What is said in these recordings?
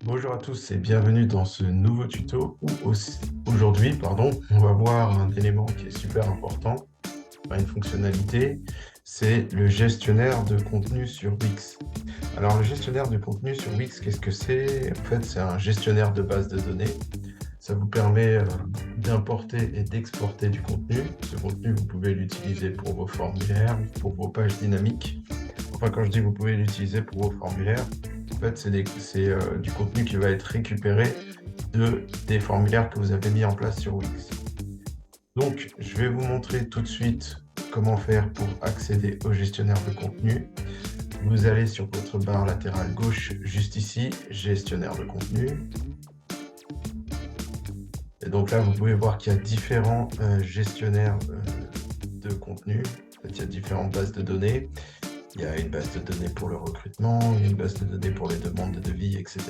Bonjour à tous et bienvenue dans ce nouveau tuto où aujourd'hui, on va voir un élément qui est super important, enfin, une fonctionnalité, c'est le gestionnaire de contenu sur Wix. Alors le gestionnaire de contenu sur Wix, qu'est-ce que c'est? En fait, c'est un gestionnaire de base de données. Ça vous permet d'importer et d'exporter du contenu. Ce contenu, vous pouvez l'utiliser pour vos formulaires, pour vos pages dynamiques. Enfin, quand je dis vous pouvez l'utiliser pour vos formulaires, en fait, c'est du contenu qui va être récupéré des formulaires que vous avez mis en place sur Wix. Donc, je vais vous montrer tout de suite comment faire pour accéder au gestionnaire de contenu. Vous allez sur votre barre latérale gauche, juste ici, gestionnaire de contenu. Et donc là, vous pouvez voir qu'il y a différents gestionnaires de contenu. En fait, il y a différentes bases de données. Il y a une base de données pour le recrutement, il y a une base de données pour les demandes de devis, etc.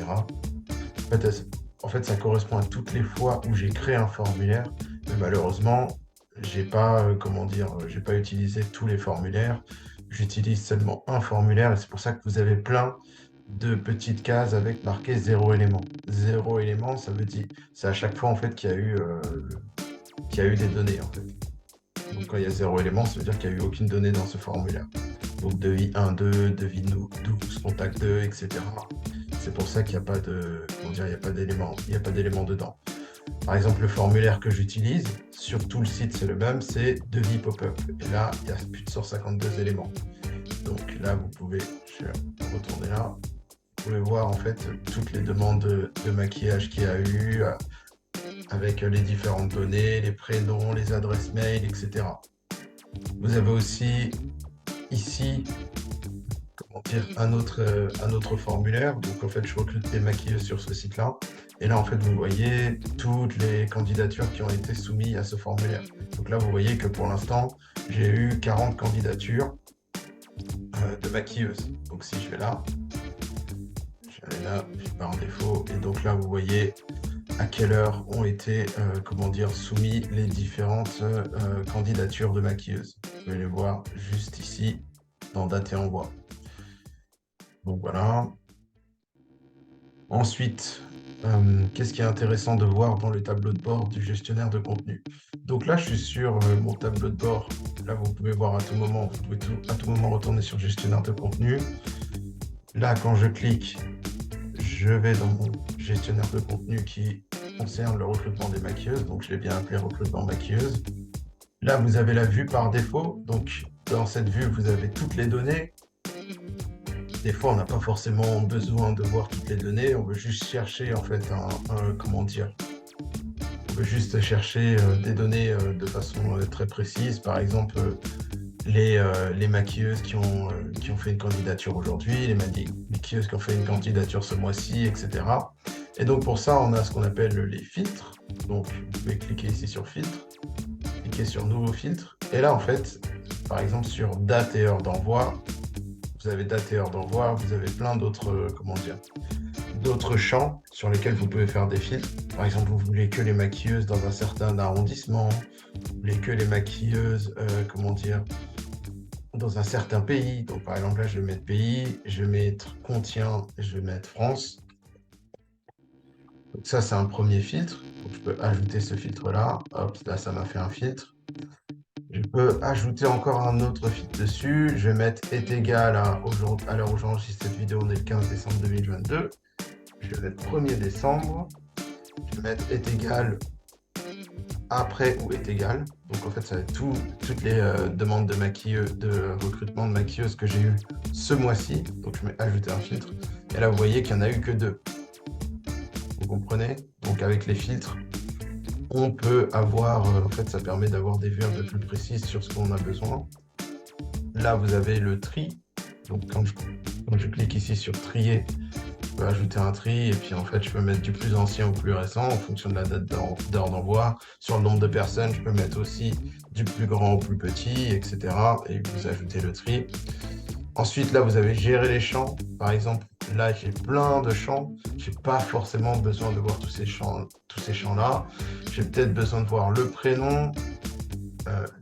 En fait, ça correspond à toutes les fois où j'ai créé un formulaire, mais malheureusement, j'ai pas, j'ai pas utilisé tous les formulaires. J'utilise seulement un formulaire et c'est pour ça que vous avez plein de petites cases avec marqué 0 élément. 0 élément, ça veut dire, c'est à chaque fois en fait qu'il y a eu des données en fait. Donc quand il y a 0 élément, ça veut dire qu'il n'y a eu aucune donnée dans ce formulaire. Donc devis 1, 2, devis 12, contact 2, etc. C'est pour ça qu'il n'y a pas de, il n'y a pas d'éléments, il n'y a pas d'éléments dedans. Par exemple, le formulaire que j'utilise, sur tout le site, c'est le même, c'est devis pop-up. Et là, il y a plus de 152 éléments. Donc là, je vais retourner là, vous pouvez voir en fait toutes les demandes de maquillage qu'il y a eu, avec les différentes données, les prénoms, les adresses mail, etc. Vous avez aussi ici un autre formulaire. Donc en fait, je recrute des maquilleuses sur ce site-là. Et là, en fait, vous voyez toutes les candidatures qui ont été soumises à ce formulaire. Donc là, vous voyez que pour l'instant, j'ai eu 40 candidatures de maquilleuses. Donc si je vais là, je vais par défaut. Et donc là, vous voyez à quelle heure ont été soumis les différentes candidatures de maquilleuses. Vous pouvez les voir juste ici dans date et envoi. Donc voilà. Ensuite, qu'est-ce qui est intéressant de voir dans le tableau de bord du gestionnaire de contenu? Donc là, je suis sur mon tableau de bord. Là, vous pouvez voir à tout moment, vous pouvez à tout moment retourner sur gestionnaire de contenu. Là, quand je clique, je vais dans mon gestionnaire de contenu qui concerne le recrutement des maquilleuses. Donc, je l'ai bien appelé recrutement maquilleuse. Là, vous avez la vue par défaut. Donc, dans cette vue, vous avez toutes les données. Des fois, on n'a pas forcément besoin de voir toutes les données. On veut juste chercher, en fait, on veut juste chercher des données de façon très précise. Par exemple, les maquilleuses qui ont fait une candidature aujourd'hui, les maquilleuses qui ont fait une candidature ce mois-ci, etc. Et donc, pour ça, on a ce qu'on appelle les filtres. Donc, vous pouvez cliquer ici sur filtre, cliquer sur nouveau filtre. Et là, en fait, par exemple, sur date et heure d'envoi, vous avez date et heure d'envoi, vous avez plein d'autres, d'autres champs sur lesquels vous pouvez faire des filtres. Par exemple, vous voulez que les maquilleuses dans un certain arrondissement, vous voulez que les maquilleuses, dans un certain pays. Donc, par exemple, là, je vais mettre pays, je vais mettre contient, je vais mettre France. Donc ça, c'est un premier filtre. Donc, je peux ajouter ce filtre-là. Hop, là, ça m'a fait un filtre. Je peux ajouter encore un autre filtre dessus. Je vais mettre est égal à l'heure où j'enregistre cette vidéo, on est le 15 décembre 2022. Je vais mettre 1er décembre. Je vais mettre est égal après ou est égal. Donc en fait, ça va être toutes les demandes de recrutement de maquilleuses que j'ai eues ce mois-ci. Donc je vais ajouter un filtre. Et là, vous voyez qu'il n'y en a eu que 2. Vous comprenez? Donc avec les filtres, on peut avoir, en fait, ça permet d'avoir des vues un peu plus précises sur ce qu'on a besoin. Là, vous avez le tri. Donc, quand je clique ici sur trier, je peux ajouter un tri et puis en fait, je peux mettre du plus ancien au plus récent en fonction de la date d'heure d'envoi. Sur le nombre de personnes, je peux mettre aussi du plus grand au plus petit, etc. Et vous ajoutez le tri. Ensuite, là, vous avez géré les champs. Par exemple, là, j'ai plein de champs. Je n'ai pas forcément besoin de voir tous ces champs-là. J'ai peut-être besoin de voir le prénom,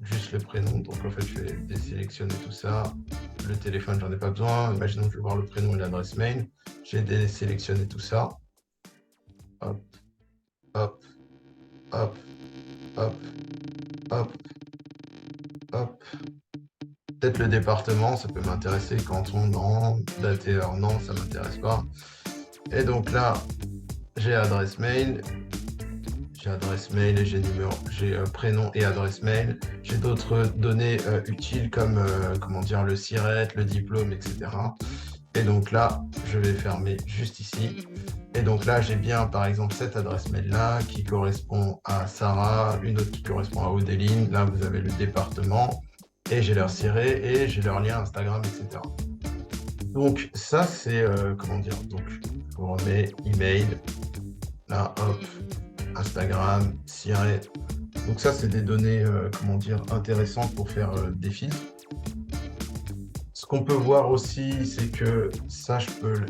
juste le prénom. Donc, en fait, je vais désélectionner tout ça. Le téléphone, j'en ai pas besoin. Imaginons que je veux voir le prénom et l'adresse mail. J'ai désélectionné tout ça. hop, hop, hop, hop, hop, hop. Peut-être le département, ça peut m'intéresser. Canton, non. Date et heure, non, ça m'intéresse pas. Et donc là, j'ai adresse mail. J'ai adresse mail et j'ai numéro, j'ai prénom et adresse mail. J'ai d'autres données utiles comme comment dire, le SIRET, le diplôme, etc. Et donc là, je vais fermer juste ici. Et donc là, j'ai bien, par exemple, cette adresse mail-là qui correspond à Sarah, une autre qui correspond à Odéline. Là, vous avez le département et j'ai leur SIRET et j'ai leur lien Instagram, etc. Donc ça, c'est, comment dire, donc je vous remets email. Là, hop, Instagram, SIRET. Donc ça, c'est des données, comment dire, intéressantes pour faire des filtres. Ce qu'on peut voir aussi, c'est que ça, je peux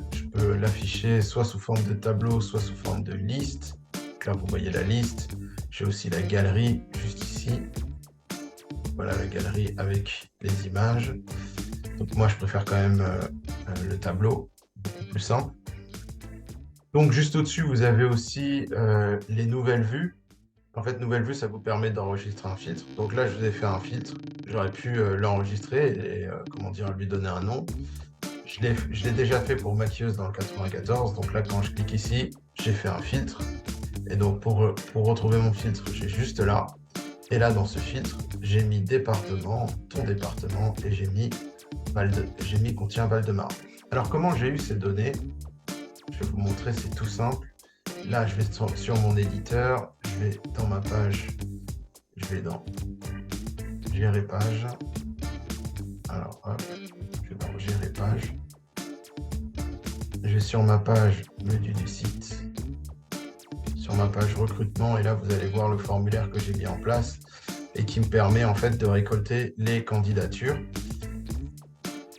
l'afficher soit sous forme de tableau, soit sous forme de liste. Donc là, vous voyez la liste. J'ai aussi la galerie juste ici. Voilà la galerie avec les images. Donc moi, je préfère quand même le tableau, beaucoup plus simple. Donc juste au-dessus, vous avez aussi les nouvelles vues. En fait, nouvelle vue, ça vous permet d'enregistrer un filtre. Donc là, je vous ai fait un filtre. J'aurais pu l'enregistrer et comment dire, lui donner un nom. Je l'ai déjà fait pour maquilleuse dans le 94. Donc là, quand je clique ici, j'ai fait un filtre. Et donc pour retrouver mon filtre, j'ai juste là. Et là, dans ce filtre, j'ai mis département, ton département, et j'ai mis contient Val-de-Marne. Alors comment j'ai eu ces données? Je vais vous montrer, c'est tout simple. Là, je vais sur mon éditeur, je vais dans ma page, je vais dans gérer page. Alors, hop, je vais dans gérer page. Je vais sur ma page menu du site, sur ma page recrutement, et là, vous allez voir le formulaire que j'ai mis en place et qui me permet en fait de récolter les candidatures.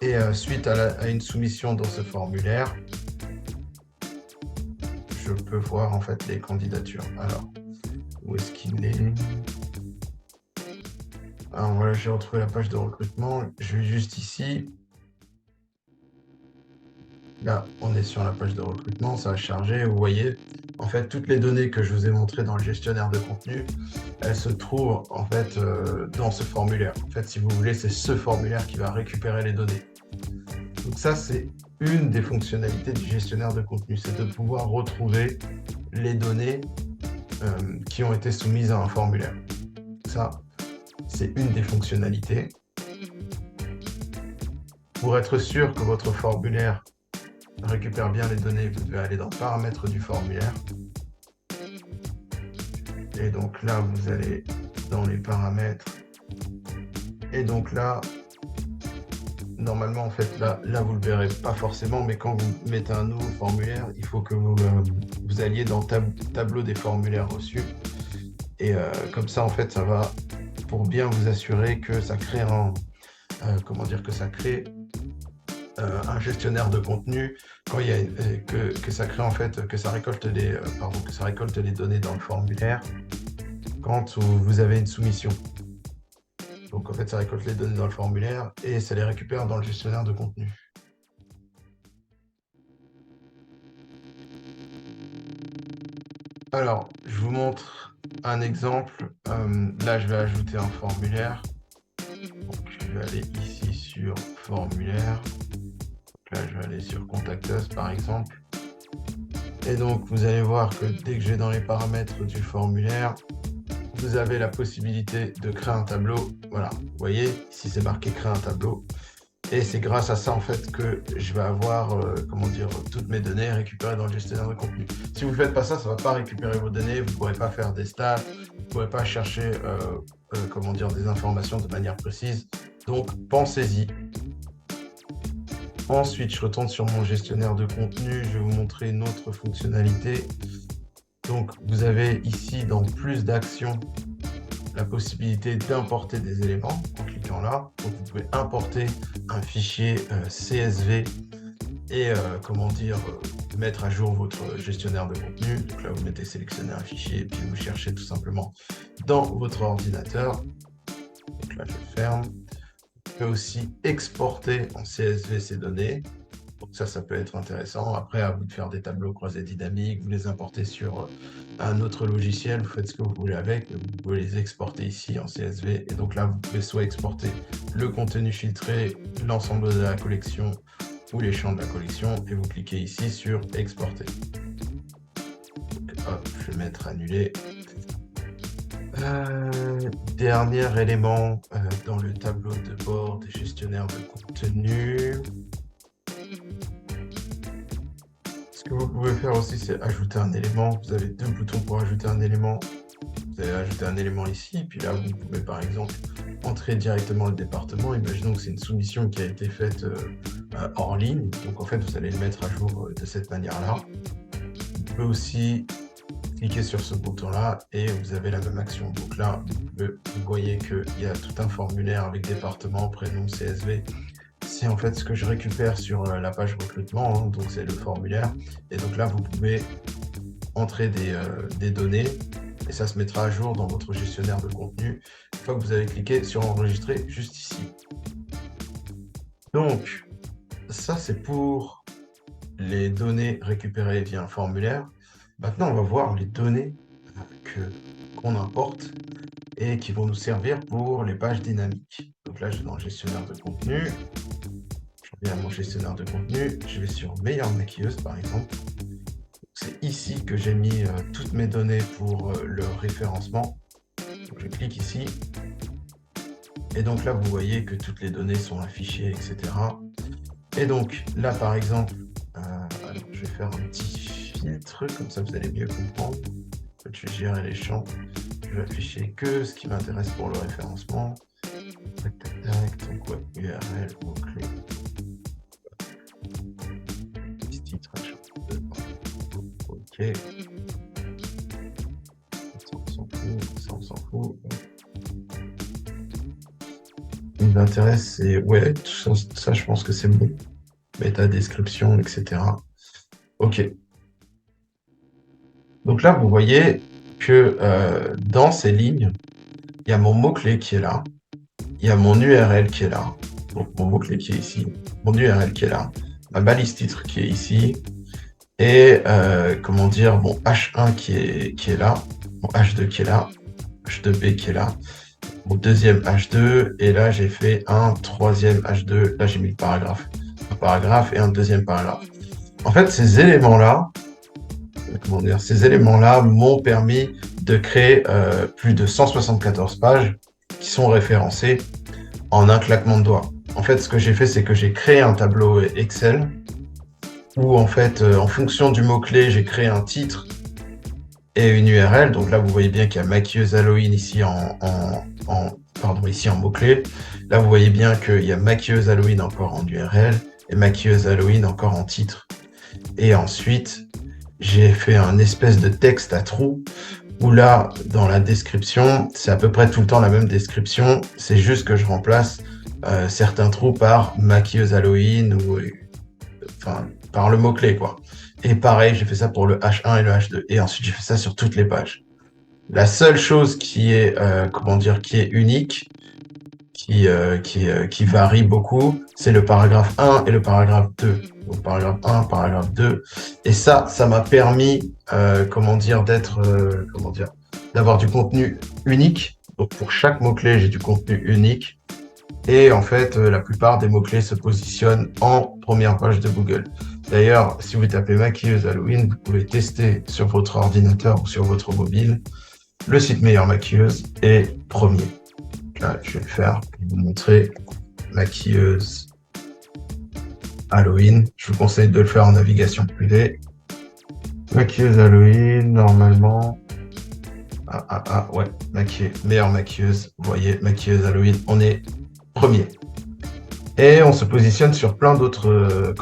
Et suite à une soumission dans ce formulaire, je peux voir en fait les candidatures. Alors, où est-ce qu'il est? Alors voilà, j'ai retrouvé la page de recrutement. Je vais juste ici. Là, on est sur la page de recrutement, ça a chargé. Vous voyez, en fait, toutes les données que je vous ai montrées dans le gestionnaire de contenu, elles se trouvent en fait dans ce formulaire. En fait, si vous voulez, c'est ce formulaire qui va récupérer les données. Donc ça, c'est une des fonctionnalités du gestionnaire de contenu, c'est de pouvoir retrouver les données qui ont été soumises à un formulaire. Ça, c'est une des fonctionnalités. Pour être sûr que votre formulaire récupère bien les données, vous devez aller dans paramètres du formulaire. Et donc là, vous allez dans les paramètres. Et donc là, normalement, en fait, là vous ne le verrez pas forcément, mais quand vous mettez un nouveau formulaire, il faut que vous alliez dans tableau des formulaires reçus. Et comme ça, en fait, ça va pour bien vous assurer que ça crée un gestionnaire de contenu quand il y a que ça crée en fait que ça récolte les données dans le formulaire quand vous avez une soumission. Donc en fait, ça récolte les données dans le formulaire et ça les récupère dans le gestionnaire de contenu. Alors, je vous montre un exemple. Là, je vais ajouter un formulaire. Donc, je vais aller ici sur formulaire. Là, je vais aller sur Contact Us, par exemple. Et donc, vous allez voir que dès que je vais dans les paramètres du formulaire, vous avez la possibilité de créer un tableau. Voilà, vous voyez, ici, c'est marqué créer un tableau. Et c'est grâce à ça, en fait, que je vais avoir, toutes mes données récupérées dans le gestionnaire de contenu. Si vous ne faites pas ça, ça ne va pas récupérer vos données. Vous ne pourrez pas faire des stats. Vous ne pourrez pas chercher, des informations de manière précise. Donc, pensez-y. Ensuite, je retourne sur mon gestionnaire de contenu. Je vais vous montrer une autre fonctionnalité. Donc, vous avez ici, dans plus d'actions, la possibilité d'importer des éléments en cliquant là. Donc, vous pouvez importer un fichier CSV et mettre à jour votre gestionnaire de contenu. Donc là, vous mettez sélectionner un fichier et puis vous cherchez tout simplement dans votre ordinateur. Donc là, je ferme. Vous pouvez aussi exporter en CSV ces données. Donc Ça peut être intéressant. Après, à vous de faire des tableaux croisés dynamiques, vous les importez sur un autre logiciel, vous faites ce que vous voulez avec, vous pouvez les exporter ici en CSV. Et donc là, vous pouvez soit exporter le contenu filtré, l'ensemble de la collection ou les champs de la collection, et vous cliquez ici sur exporter. Donc, hop, je vais mettre annuler. Dernier élément dans le tableau de bord des gestionnaires de contenu. Ce que vous pouvez faire aussi, c'est ajouter un élément. Vous avez deux boutons pour ajouter un élément. Vous allez ajouter un élément ici, puis là, vous pouvez par exemple entrer directement le département. Imaginons que c'est une soumission qui a été faite hors ligne. Donc en fait, vous allez le mettre à jour de cette manière-là. Vous pouvez aussi cliquer sur ce bouton-là et vous avez la même action. Donc là, vous voyez qu'il y a tout un formulaire avec département, prénom, CSV. C'est en fait ce que je récupère sur la page recrutement, hein, donc c'est le formulaire. Et donc là, vous pouvez entrer des données et ça se mettra à jour dans votre gestionnaire de contenu une fois que vous avez cliqué sur enregistrer juste ici. Donc, ça c'est pour les données récupérées via un formulaire. Maintenant, on va voir les données qu'on importe et qui vont nous servir pour les pages dynamiques. Donc là, je suis dans le gestionnaire de contenu. Je reviens à mon gestionnaire de contenu. Je vais sur meilleure maquilleuse, par exemple. C'est ici que j'ai mis toutes mes données pour le référencement. Donc, je clique ici. Et donc là, vous voyez que toutes les données sont affichées, etc. Et donc là, par exemple, alors, je vais faire un petit filtre, comme ça vous allez mieux comprendre. En fait, je vais gérer les champs. Je vais afficher que ce qui m'intéresse pour le référencement. Tac, tac, tac. Donc, ouais, URL, mot-clé. Petit titre, ok. Ça, on s'en fout. Ça, on s'en fout. Ce qui m'intéresse, c'est, ouais, tout ça, je pense que c'est bon. Méta description, etc. Ok. Donc là, vous voyez que dans ces lignes, il y a mon mot-clé qui est là. Il y a mon URL qui est là. Donc mon mot-clé qui est ici. Mon URL qui est là. Ma balise titre qui est ici. Et comment dire, mon H1 qui est là. Mon H2 qui est là. H2B qui est là. Mon deuxième H2. Et là, j'ai fait un troisième H2. Là, j'ai mis le paragraphe. Un paragraphe et un deuxième paragraphe. En fait, ces éléments-là, ces éléments-là m'ont permis de créer plus de 174 pages qui sont référencées en un claquement de doigts. En fait, ce que j'ai fait, c'est que j'ai créé un tableau Excel où, en fait, en fonction du mot-clé, j'ai créé un titre et une URL. Donc là, vous voyez bien qu'il y a maquilleuse Halloween ici ici en mot-clé. Là, vous voyez bien qu'il y a maquilleuse Halloween encore en URL et maquilleuse Halloween encore en titre. Et ensuite, j'ai fait un espèce de texte à trous où là, dans la description, c'est à peu près tout le temps la même description. C'est juste que je remplace certains trous par maquilleuse Halloween ou par le mot-clé, quoi. Et pareil, j'ai fait ça pour le H1 et le H2. Et ensuite, j'ai fait ça sur toutes les pages. La seule chose qui est, qui est unique, qui varie beaucoup, c'est le paragraphe 1 et le paragraphe 2. Donc, paragraphe 1, paragraphe 2. Et ça m'a permis, d'avoir du contenu unique. Donc, pour chaque mot-clé, j'ai du contenu unique. Et en fait, la plupart des mots-clés se positionnent en première page de Google. D'ailleurs, si vous tapez maquilleuse Halloween, vous pouvez tester sur votre ordinateur ou sur votre mobile. Le site Meilleure Maquilleuse est premier. Là, je vais le faire pour vous montrer maquilleuse Halloween. Je vous conseille de le faire en navigation privée. Maquilleuse Halloween, normalement. Ouais, meilleure maquilleuse. Vous voyez, maquilleuse Halloween, on est premier. Et on se positionne sur plein d'autres,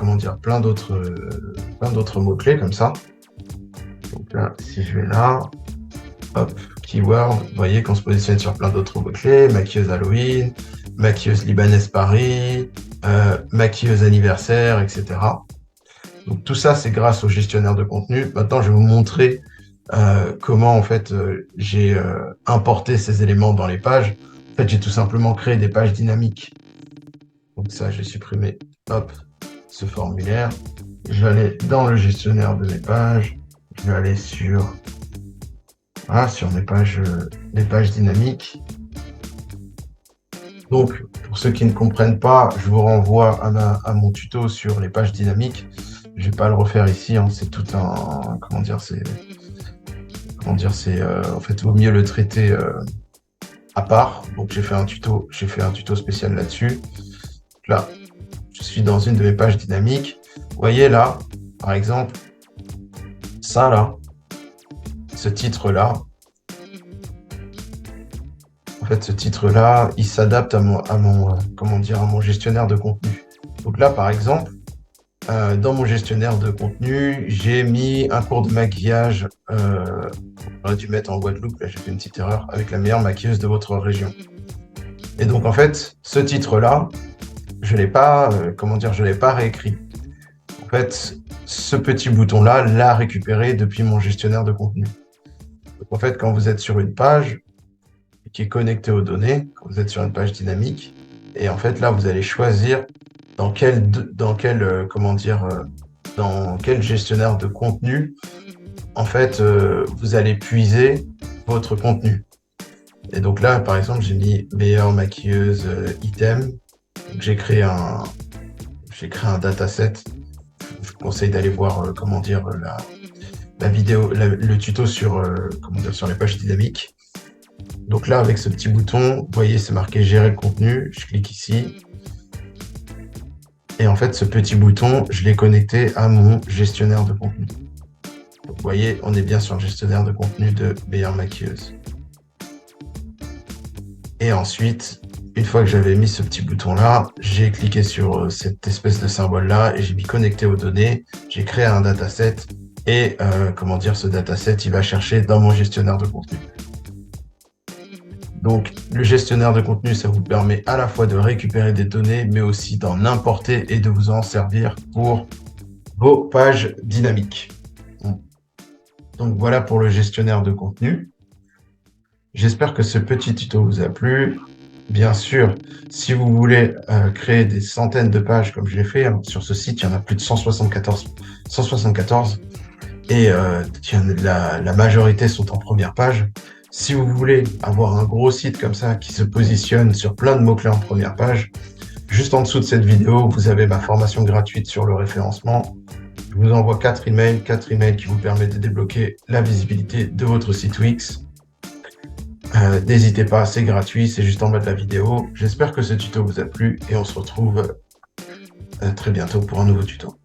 plein d'autres mots-clés comme ça. Donc là, si je vais là, hop, keyword, vous voyez qu'on se positionne sur plein d'autres mots-clés, maquilleuse Halloween, maquilleuse libanaise Paris, maquilleuse anniversaire, etc. Donc tout ça, c'est grâce au gestionnaire de contenu. Maintenant, je vais vous montrer comment en fait j'ai importé ces éléments dans les pages. En fait, j'ai tout simplement créé des pages dynamiques. Donc ça, j'ai supprimé. Hop. ce formulaire, je vais aller dans le gestionnaire de mes pages, je vais aller sur, voilà, sur mes pages, les pages dynamiques. Donc, pour ceux qui ne comprennent pas, je vous renvoie à mon tuto sur les pages dynamiques. Je ne vais pas le refaire ici, hein, c'est tout un, comment dire, c'est, en fait, il vaut mieux le traiter à part. Donc, j'ai fait un tuto spécial là-dessus. Là, je suis dans une de mes pages dynamiques. Vous voyez là, par exemple, ça là, ce titre-là, en fait, ce titre-là, il s'adapte à mon gestionnaire de contenu. Donc là, par exemple, dans mon gestionnaire de contenu, j'ai mis un cours de maquillage, j'aurais dû mettre en Guadeloupe, là j'ai fait une petite erreur, avec la meilleure maquilleuse de votre région. Et donc en fait, ce titre-là, je l'ai pas, je l'ai pas réécrit. En fait, ce petit bouton-là l'a récupéré depuis mon gestionnaire de contenu. Donc en fait, quand vous êtes sur une page qui est connectée aux données, quand vous êtes sur une page dynamique, et en fait là, vous allez choisir dans quel gestionnaire de contenu, en fait, vous allez puiser votre contenu. Et donc là, par exemple, j'ai mis meilleure maquilleuse item. J'ai créé un dataset. Je vous conseille d'aller voir la vidéo, le tuto sur sur les pages dynamiques. Donc là, avec ce petit bouton, vous voyez, c'est marqué gérer le contenu. Je clique ici. Et en fait, ce petit bouton, je l'ai connecté à mon gestionnaire de contenu. Donc, vous voyez, on est bien sur le gestionnaire de contenu de meilleure maquilleuse. Et ensuite, une fois que j'avais mis ce petit bouton-là, j'ai cliqué sur cette espèce de symbole-là et j'ai mis connecter aux données. J'ai créé un dataset et ce dataset, il va chercher dans mon gestionnaire de contenu. Donc, le gestionnaire de contenu, ça vous permet à la fois de récupérer des données, mais aussi d'en importer et de vous en servir pour vos pages dynamiques. Donc, voilà pour le gestionnaire de contenu. J'espère que ce petit tuto vous a plu. Bien sûr, si vous voulez créer des centaines de pages comme je l'ai fait, hein, sur ce site, il y en a plus de 174. Et la majorité sont en première page. Si vous voulez avoir un gros site comme ça qui se positionne sur plein de mots-clés en première page, juste en dessous de cette vidéo, vous avez ma formation gratuite sur le référencement. Je vous envoie 4 emails qui vous permettent de débloquer la visibilité de votre site Wix. N'hésitez pas, c'est gratuit, c'est juste en bas de la vidéo. J'espère que ce tuto vous a plu et on se retrouve très bientôt pour un nouveau tuto.